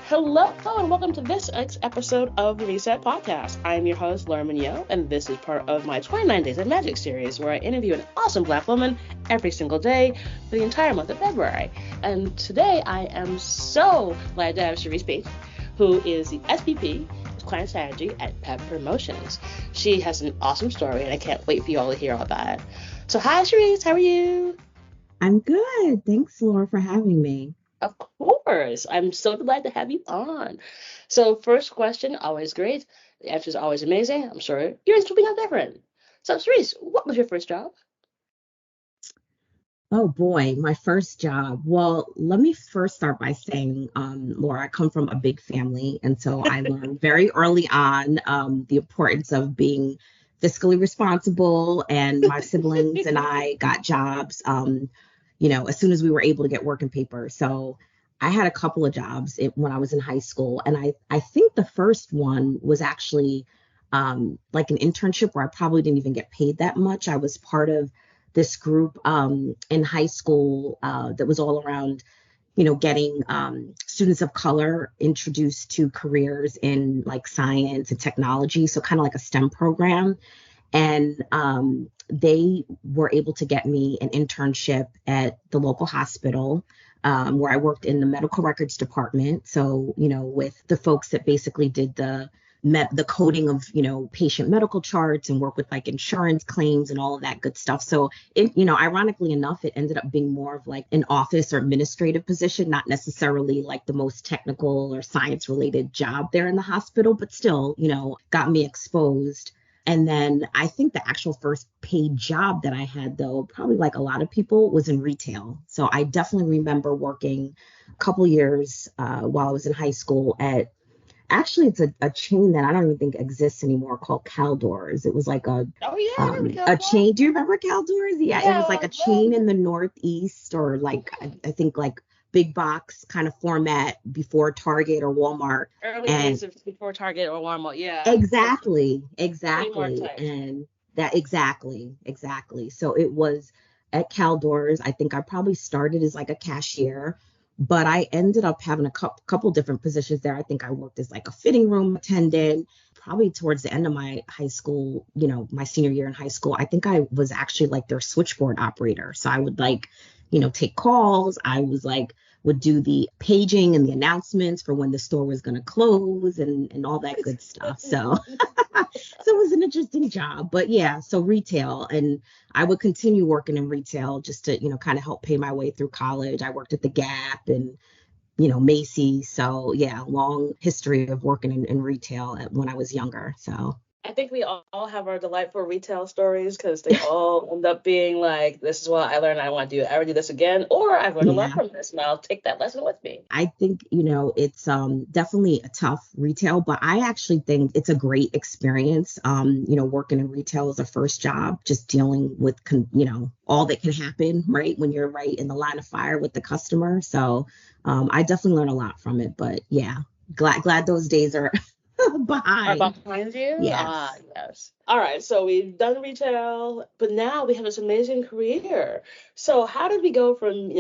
Hello and welcome to this episode of the Reset Podcast. I'm your host, Laura Mignot, and this is part of my 29 Days of Magic series where I interview an awesome Black woman every single day for the entire month of February. And today I am so glad to have Cherie Beach, who is the SVP of Client Strategy at Pep Promotions. She has an awesome story and I can't wait for you all to hear all about it. So hi Cherie, how are you? I'm good. Thanks, Laura, for having me. Of course. I'm so glad to have you on. So, first question, always great. The answer is always amazing. I'm sure yours will be no different. So, Cerise, what was your first job? Oh boy, my first job. Well, let me first start by saying, Laura, I come from a big family, and so I learned very early on the importance of being fiscally responsible. And my siblings and I got jobs, as soon as we were able to get working paper. So I had a couple of jobs when I was in high school, and I think the first one was actually like an internship where I probably didn't even get paid that much. I was part of this group in high school that was all around, getting students of color introduced to careers in like science and technology. So kind of like a STEM program. And they were able to get me an internship at the local hospital where I worked in the medical records department. So, with the folks that basically did the coding of, patient medical charts and work with like insurance claims and all of that good stuff. So ironically enough, it ended up being more of like an office or administrative position, not necessarily like the most technical or science related job there in the hospital, but still, got me exposed. And then I think the actual first paid job that I had, though, probably like a lot of people, was in retail. So I definitely remember working a couple years while I was in high school at. Actually, it's a chain that I don't even think exists anymore called Caldors. It was like Oh, yeah, I remember a California. chain. Do you remember Caldors? Yeah, it Yeah, was like a chain in the Northeast, or like I think like big box kind of format before Target or Walmart. early And days of before Target or Walmart. Yeah, exactly, Kmart exactly. type. And that exactly. So it was at Caldors. I think I probably started as like a cashier, but I ended up having a couple different positions there. I think I worked as like a fitting room attendant. Probably towards the end of my high school, my senior year in high school, I think I was actually like their switchboard operator. So I would like, take calls. I was like, would do the paging and the announcements for when the store was going to close and all that good stuff. So so it was an interesting job. But yeah, so retail, and I would continue working in retail just to, kind of help pay my way through college. I worked at the Gap and, Macy's. So yeah, long history of working in retail when I was younger. So I think we all have our delightful retail stories because they all end up being like, this is what I learned. I want to ever do this again, or I've learned a lot yeah. from this, and I'll take that lesson with me. I think, it's definitely a tough retail, but I actually think it's a great experience. Working in retail as a first job, just dealing with, all that can happen, right, when you're right in the line of fire with the customer. So I definitely learned a lot from it. But yeah, glad those days are Are behind. behind you? Ah, Yes. yes. All right, so we've done retail, but now we have this amazing career. So how did we go from,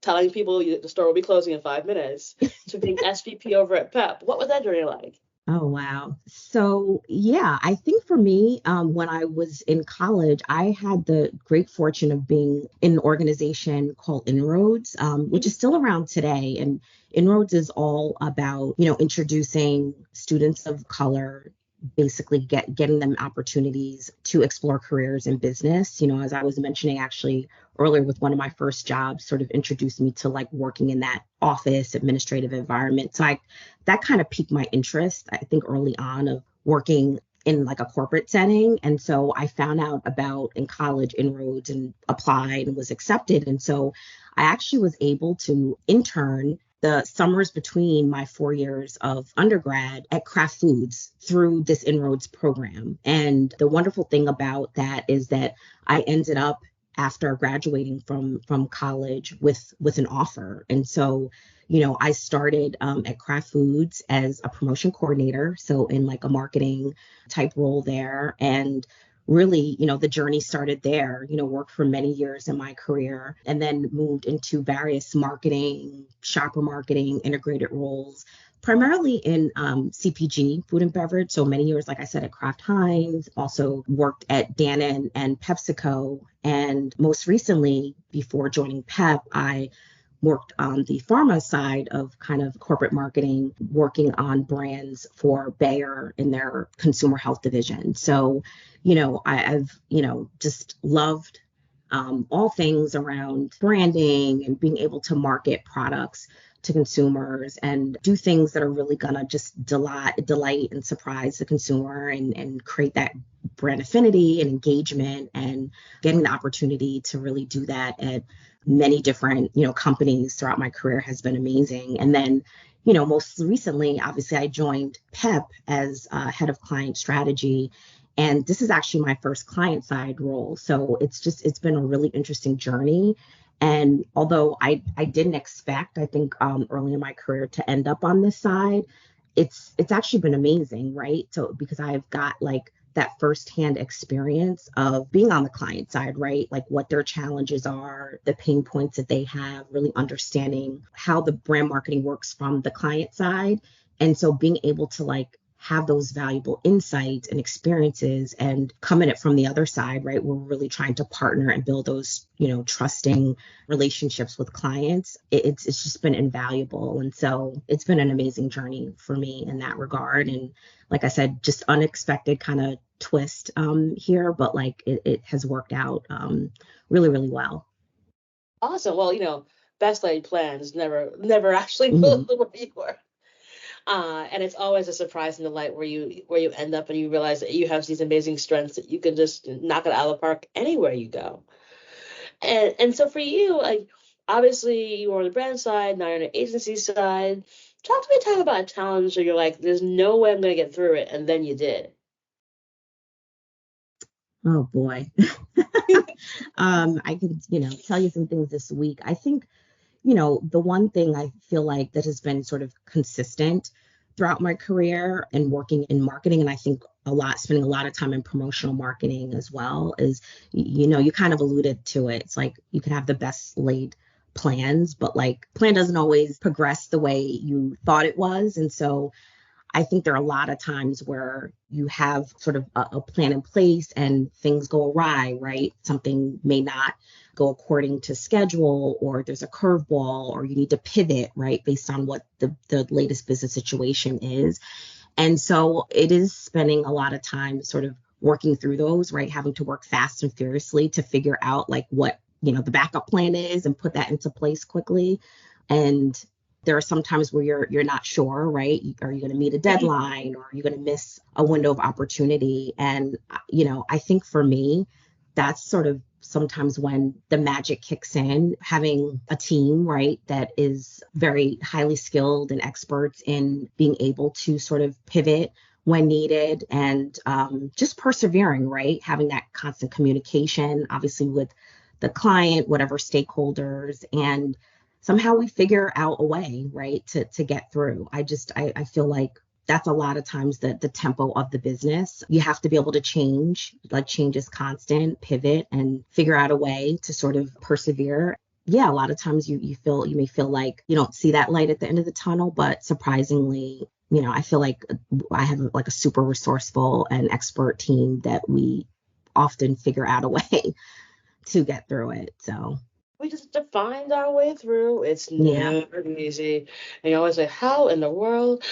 telling people the store will be closing in 5 minutes to being SVP over at Pep? What was that journey like? Oh, wow. So, yeah, I think for me, when I was in college, I had the great fortune of being in an organization called Inroads, which is still around today. And Inroads is all about, introducing students of color, basically getting them opportunities to explore careers in business. As I was mentioning actually earlier with one of my first jobs, sort of introduced me to like working in that office administrative environment. So that kind of piqued my interest, I think, early on of working in like a corporate setting. And so I found out about in college inroads and applied and was accepted. And so I actually was able to intern the summers between my 4 years of undergrad at Kraft Foods through this inroads program. And the wonderful thing about that is that I ended up after graduating from college with an offer. And so I started at Kraft Foods as a promotion coordinator, so in like a marketing type role there, and really, the journey started there, worked for many years in my career and then moved into various marketing, shopper marketing, integrated roles, primarily in CPG, food and beverage. So many years, like I said, at Kraft Heinz, also worked at Dannon and PepsiCo. And most recently, before joining Pep, I worked on the pharma side of kind of corporate marketing, working on brands for Bayer in their consumer health division. So, I've, just loved all things around branding and being able to market products to consumers and do things that are really going to just delight and surprise the consumer and create that brand affinity and engagement, and getting the opportunity to really do that at many different, companies throughout my career has been amazing. And then, most recently, obviously, I joined Pep as head of client strategy. And this is actually my first client side role. So it's been a really interesting journey. And although I didn't expect, I think early in my career to end up on this side, it's actually been amazing, right? So because I've got like that firsthand experience of being on the client side, right? Like what their challenges are, the pain points that they have, really understanding how the brand marketing works from the client side. And so being able to like have those valuable insights and experiences and come at it from the other side, right? We're really trying to partner and build those, trusting relationships with clients. It's just been invaluable. And so it's been an amazing journey for me in that regard. And like I said, just unexpected kind of twist here, but like it has worked out really, really well. Awesome. Well, best laid plans never actually go Mhm. the way you were. And it's always a surprise and delight where you end up and you realize that you have these amazing strengths that you can just knock it out of the park anywhere you go. And so for you, like obviously you were on the brand side, now you're on the agency side. Talk to me a time about a challenge where you're like, there's no way I'm gonna get through it, and then you did. Oh boy. I can, tell you some things this week. I think, the one thing I feel like that has been sort of consistent throughout my career and working in marketing, and I think spending a lot of time in promotional marketing as well, is, you kind of alluded to it. It's like you can have the best laid plans, but like plan doesn't always progress the way you thought it was. And so I think there are a lot of times where you have sort of a plan in place and things go awry, right? Something may not go according to schedule, or there's a curveball, or you need to pivot, right? Based on what the latest business situation is. And so it is spending a lot of time sort of working through those, right? Having to work fast and furiously to figure out like what, the backup plan is and put that into place quickly. And there are some times where you're not sure, right? Are you going to meet a deadline, or are you going to miss a window of opportunity? And, I think for me, that's sort of sometimes when the magic kicks in, having a team, right, that is very highly skilled and experts in being able to sort of pivot when needed, and just persevering, right? Having that constant communication, obviously with the client, whatever stakeholders, and somehow we figure out a way, right, to get through. I feel like that's a lot of times the tempo of the business. You have to be able to change, like change is constant, pivot and figure out a way to sort of persevere. Yeah, a lot of times you may feel like you don't see that light at the end of the tunnel, but surprisingly, I feel like I have like a super resourceful and expert team that we often figure out a way to get through it. So We just defined our way through. It's yeah. never easy. And you always say, how in the world?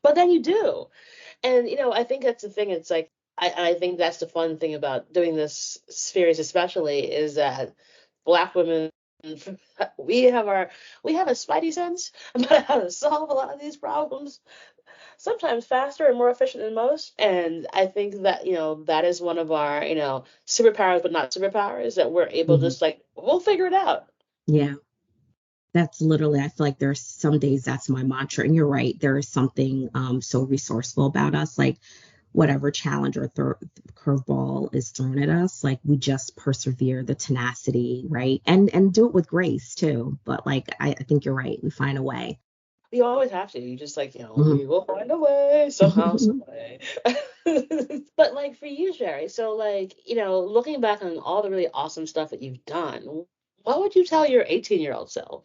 But then you do. And I think that's the thing. It's like I think that's the fun thing about doing this series, especially, is that Black women we have our we have a spidey sense about how to solve a lot of these problems, sometimes faster and more efficient than most. And I think that that is one of our superpowers, but not superpowers, that we're able to Mhm. just like we'll figure it out. Yeah. That's literally, I feel like there's some days that's my mantra. And you're right. There is something so resourceful about us. Like whatever challenge or curveball is thrown at us, like we just persevere, the tenacity, right? And do it with grace too. But like I think you're right. We find a way. You always have to. You just like, Mhm. we will find a way somehow, some way. But like for you, Sherry, so like, looking back on all the really awesome stuff that you've done, what would you tell your 18-year-old self?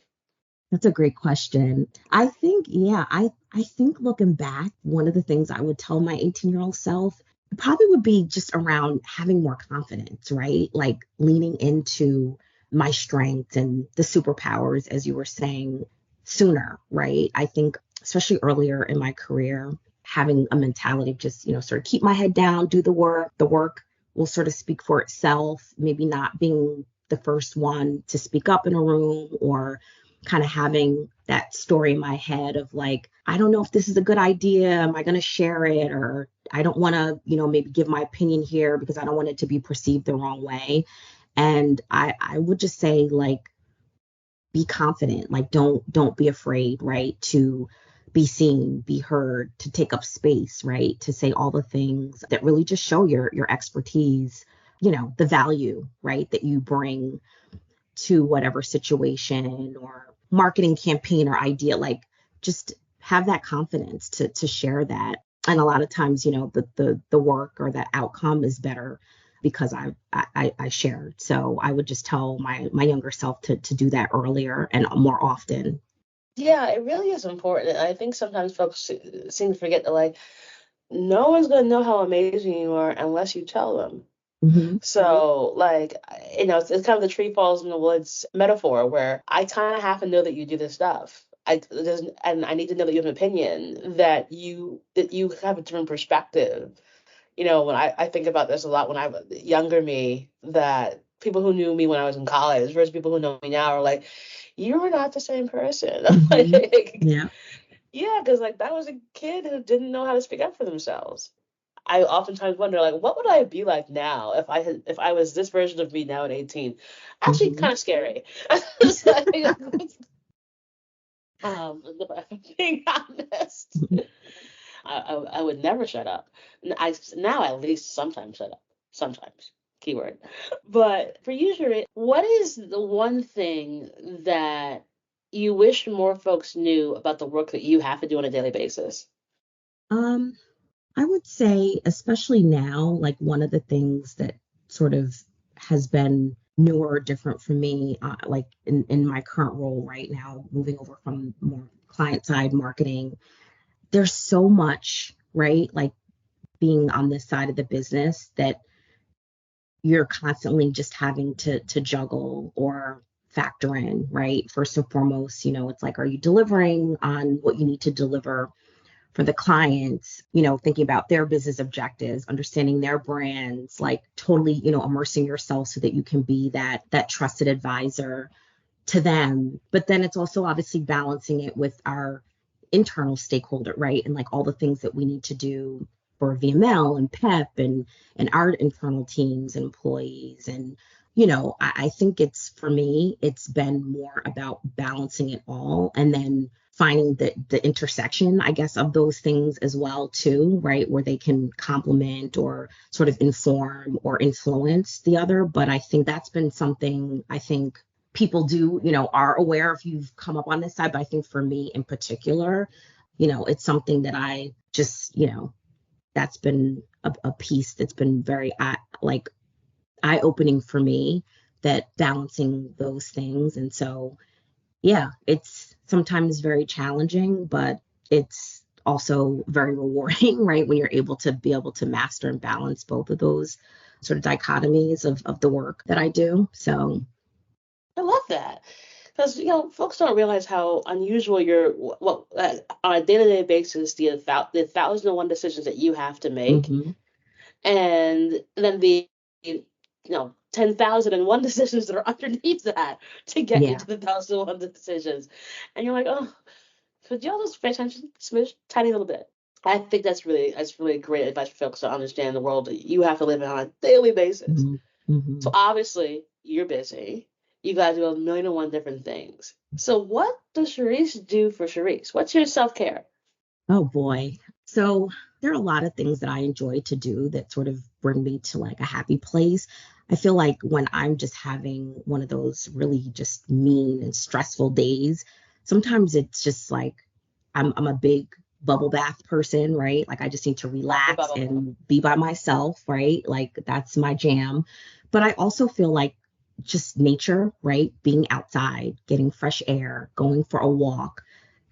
That's a great question. I think, yeah, I think looking back, one of the things I would tell my 18-year-old self probably would be just around having more confidence, right? Like leaning into my strengths and the superpowers, as you were saying, sooner, right? I think, especially earlier in my career, having a mentality of just, sort of keep my head down, do the work. The work will sort of speak for itself, maybe not being the first one to speak up in a room or kind of having that story in my head of like, I don't know if this is a good idea. Am I going to share it? Or I don't want to, maybe give my opinion here because I don't want it to be perceived the wrong way. And I would just say like, be confident, like don't be afraid, right? To be seen, be heard, to take up space, right? To say all the things that really just show your expertise, the value, right? That you bring to whatever situation or marketing campaign or idea, like just have that confidence to share that. And a lot of times, the work or the outcome is better because I shared. So I would just tell my younger self to do that earlier and more often. Yeah, it really is important. I think sometimes folks seem to forget that, like, no one's going to know how amazing you are unless you tell them. Hmm. So, like, it's kind of the tree falls in the woods metaphor where I kind of have to know that you do this stuff. And I need to know that you have an opinion, that you have a different perspective. When I think about this a lot when I was younger me, that people who knew me when I was in college versus people who know me now are like, you're not the same person. Hmm. Like, Yeah. yeah, because like that was a kid who didn't know how to speak up for themselves. I oftentimes wonder, like, what would I be like now if I was this version of me now at 18? Actually, Hmm. kind of scary. It's like, if I'm being honest, I would never shut up. I now at least sometimes shut up. Sometimes, keyword. But for you, Sheree, what is the one thing that you wish more folks knew about the work that you have to do on a daily basis? Um, I would say, especially now, like one of the things that sort of has been newer or different for me, like in my current role right now, moving over from more client side marketing, there's so much, right? Like being on this side of the business that you're constantly just having to juggle or factor in, right? First and foremost, it's like, are you delivering on what you need to deliver for the clients, thinking about their business objectives, understanding their brands, like totally, immersing yourself so that you can be that trusted advisor to them. But then it's also obviously balancing it with our internal stakeholder, right? And like all the things that we need to do for VML and PEP and our internal teams and employees. And, I think it's for me, it's been more about balancing it all and then finding the intersection, I guess, of those things as well, too, right? Where they can complement or sort of inform or influence the other. But I think that's been something I think people do, are aware if you've come up on this side. But I think for me in particular, it's something that I just, that's been a piece that's been very like eye opening for me, that balancing those things. And so, yeah, it's sometimes very challenging, but it's also very rewarding, right? When you're able to master and balance both of those sort of dichotomies of the work that I do. So, I love that. Because folks don't realize how unusual on a day-to-day basis the 1,001 decisions that you have to make, hmm. and then the 10,001 decisions that are underneath that to get you Yeah. to the 1,001 decisions, and you're like, oh, could y'all just pay attention, smidge, tiny little bit? I think that's really great advice for folks to understand the world that you have to live in on a daily basis. Hmm. Hmm. So obviously you're busy. You got to do a million and one different things. So what does Charisse do for Charisse? What's your self-care? Oh boy. So there are a lot of things that I enjoy to do that sort of bring me to like a happy place. I feel like when I'm just having one of those really just mean and stressful days, sometimes it's just like I'm a big bubble bath person, right? Like I just need to relax and be by myself, right? Like that's my jam. But I also feel like just nature, right? Being outside, getting fresh air, going for a walk,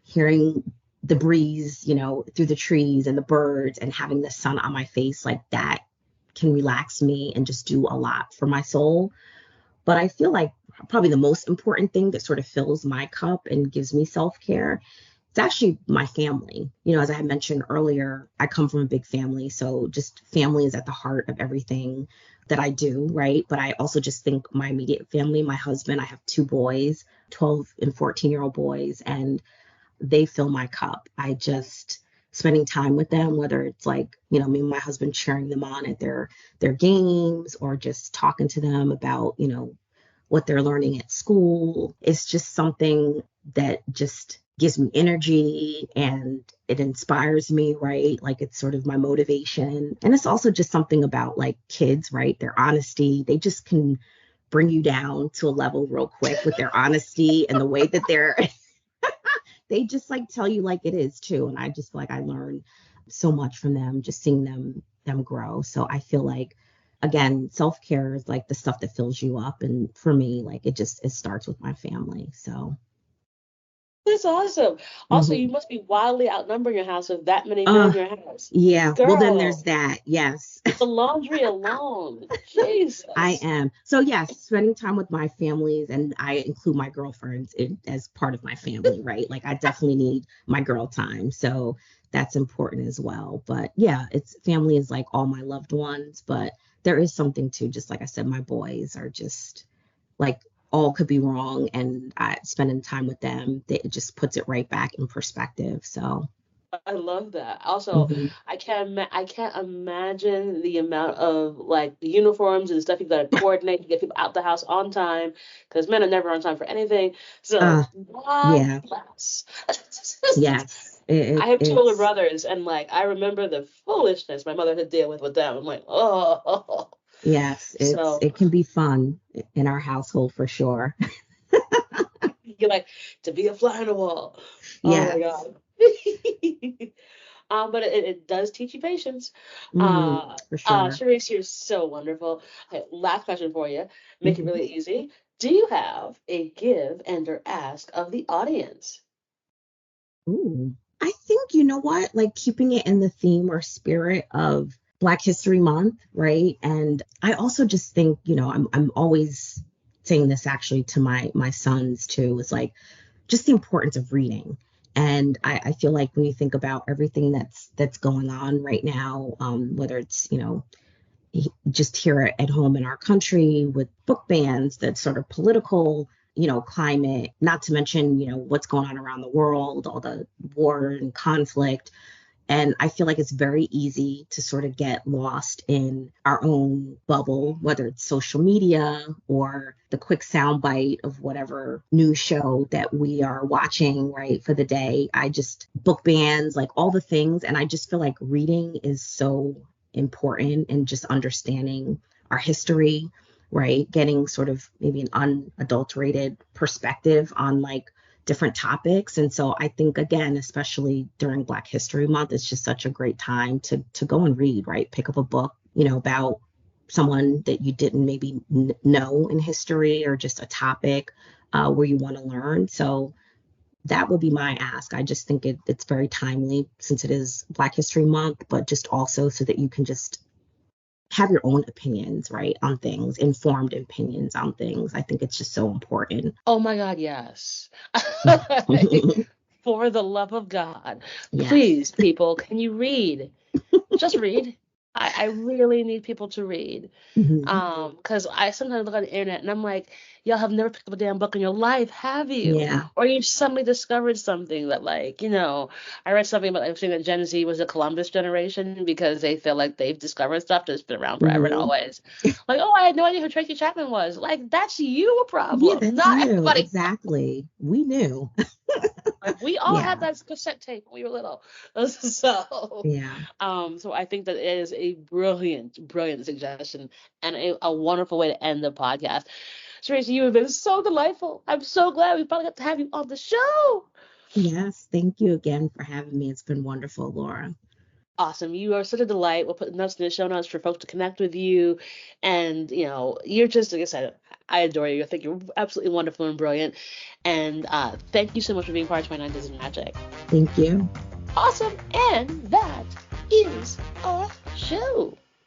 hearing the breeze, through the trees and the birds and having the sun on my face, like that can relax me and just do a lot for my soul. But I feel like probably the most important thing that sort of fills my cup and gives me self-care, it's actually my family. As I had mentioned earlier, I come from a big family. So just family is at the heart of everything that I do, right? But I also just think my immediate family, my husband, I have two boys, 12 and 14-year-old boys, and they fill my cup. I just spending time with them, whether it's like, me and my husband cheering them on at their games or just talking to them about, what they're learning at school. It's just something that just gives me energy and it inspires me, right? Like it's sort of my motivation. And it's also just something about like kids, right? Their honesty. They just can bring you down to a level real quick with their honesty and the way that they just like tell you like it is too. And I just feel like I learn so much from them, just seeing them grow. So I feel like, again, self-care is like the stuff that fills you up. And for me, like it starts with my family. So That's awesome. Also, you mhm. must be wildly outnumbering your house with that many men in your house. Yeah. Well, then there's Girl, that. Yes. the laundry alone. I Jesus. am. So yes, spending time with my families, and I include my girlfriends as part of my family, right? Like I definitely need my girl time. So that's important as well. But yeah, it's family is like all my loved ones, but there is something to just like I said, my boys are just like all could be wrong, and spending time with them, it just puts it right back in perspective. So I love that. Also, mhm. I can't imagine the amount of like the uniforms and stuff you got to coordinate to get people out the house on time because men are never on time for anything. uh So, God yeah, bless. yes, I have two older it's brothers, and like I remember the foolishness my mother had to deal with them. I'm like, oh. yes, So it can be fun in our household for sure. you're like to be a fly on the wall. Oh my Yes. God. But it does teach you patience. For sure. Sharice, you're so wonderful. Okay, last question for you. Make it Mhm. really easy. Do you have a give and or ask of the audience? Ooh. I think, you know what, like keeping it in the theme or spirit of Black History Month, right? And I also just think, I'm always saying this actually to my sons too, is like just the importance of reading. And I feel like when you think about everything that's going on right now, whether it's, just here at home in our country with book bans, that sort of political, climate, not to mention, what's going on around the world, all the war and conflict. And I feel like it's very easy to sort of get lost in our own bubble, whether it's social media or the quick soundbite of whatever news show that we are watching, right, for the day. I just book bans, like all the things. And I just feel like reading is so important in just understanding our history, right? Getting sort of maybe an unadulterated perspective on like different topics. And so I think, again, especially during Black History Month, it's just such a great time to go and read, right? Pick up a book, about someone that you didn't maybe know in history or just a topic where you want to learn. So that would be my ask. I just think it's very timely since it is Black History Month, but just also so that you can just have your own opinions, right, on things, informed opinions on things. I think it's just so important. Oh my God, yes. For the love of God, Yes. please, people, can you read? Just read. I really need people to read. Mhm. Because I sometimes look on the internet and I'm like, y'all have never picked up a damn book in your life, have you? Yeah. Or you suddenly discovered something that, like, I read something about like saying that Gen Z was a Columbus generation because they feel like they've discovered stuff that's been around forever and Hmm. always. Like, oh, I had no idea who Tracy Chapman was. Like, that's you a Yeah, problem, that's not you. everybody. Exactly. We knew. Like we all had Yeah. that cassette tape when we were little. So, Yeah. so I think that it is a brilliant, brilliant suggestion and a wonderful way to end the podcast. Tracy, you have been so delightful. I'm so glad we finally got to have you on the show. Yes, thank you again for having me. It's been wonderful, Laura. Awesome. You are such a delight. We'll put notes in the show notes for folks to connect with you. And, you're just, like I said, I adore you. I think you're absolutely wonderful and brilliant. And thank you so much for being part of 29 Days of Magic. Thank you. Awesome. And that is our show.